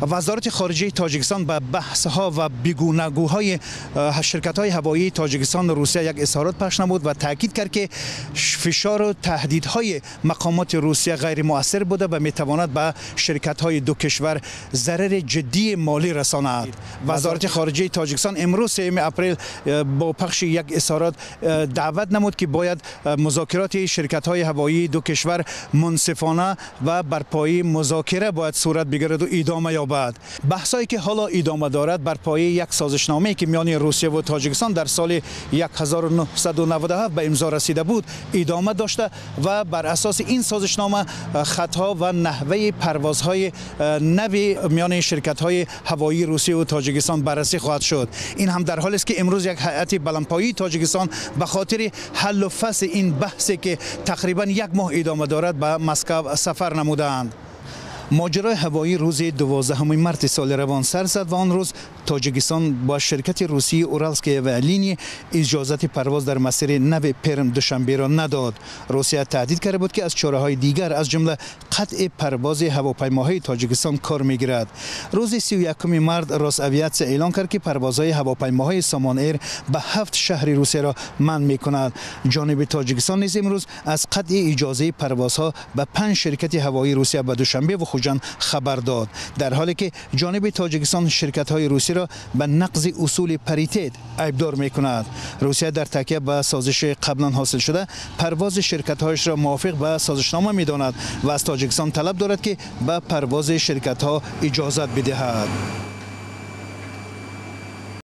وزارت خارجه تاجیکستان به بحث‌ها و بیگونه‌گوهای شرکت‌های هوایی تاجیکستان و روسیه یک اظهارات پخش نمود و تاکید کرد که فشار و تهدیدهای مقامات روسیه غیر مؤثر بوده و می‌تواند به شرکت‌های دو کشور ضرر جدی مالی رساند. وزارت خارجه تاجیکستان امروز 3 اپریل با پخش یک اظهارات دعوت نمود که باید مذاکرات شرکت‌های هوایی دو کشور منصفانه و بر پایه مذاکره باید صورت بگیرد و ادامه یابد. بحثایی که حالا ادامه دارد بر پایه یک سازشنامه‌ای که میان روسیه و تاجیکستان در سال 1997 به امضا رسیده بود ادامه داشته و بر اساس این سازشنامه خطها و نحوه پروازهای نوی میان شرکت‌های هوایی روسیه و تاجیکستان بررسی خواهد شد. این هم در حالی است که امروز یک هیئت بلندپایه تاجیکستان به خاطر حل و فصل این بحثی که تقریبا یک ماه ادامه دارد به مسکو سفر نمودند. ماجرای هوایی روز 12 مارس سال روان سر زد و آن روز تاجیکستان با شرکت روسی اورالسکی اولینی اجازت پرواز در مسیر نو پرم دوشنبه را نداد. روسیه تهدید کرده بود که از چاره‌های دیگر از جمله قطع پرواز هواپیماهای تاجیکستان کار می‌گیرد. روز 31 مارس روس‌اویاتسیا اعلام کرد که پروازهای هواپیماهای سامان ایر به 7 شهر روسیه را منع می‌کند. جانب تاجیکستان نیز امروز از قطع اجازه پروازها به 5 شرکت هوایی روسیه به دوشنبه و خوجند خبر داد، در حالی که جانب تاجیکستان شرکت‌های روسی را به نقض اصول پریتیت عیبدار می‌کند. روسیه در تکیه به سازش قبلا حاصل شده پرواز شرکت‌هایش را موافق به سازشنامه می‌داند و از تاجیکستان طلب دارد که به پرواز شرکت‌ها اجازت بدهد.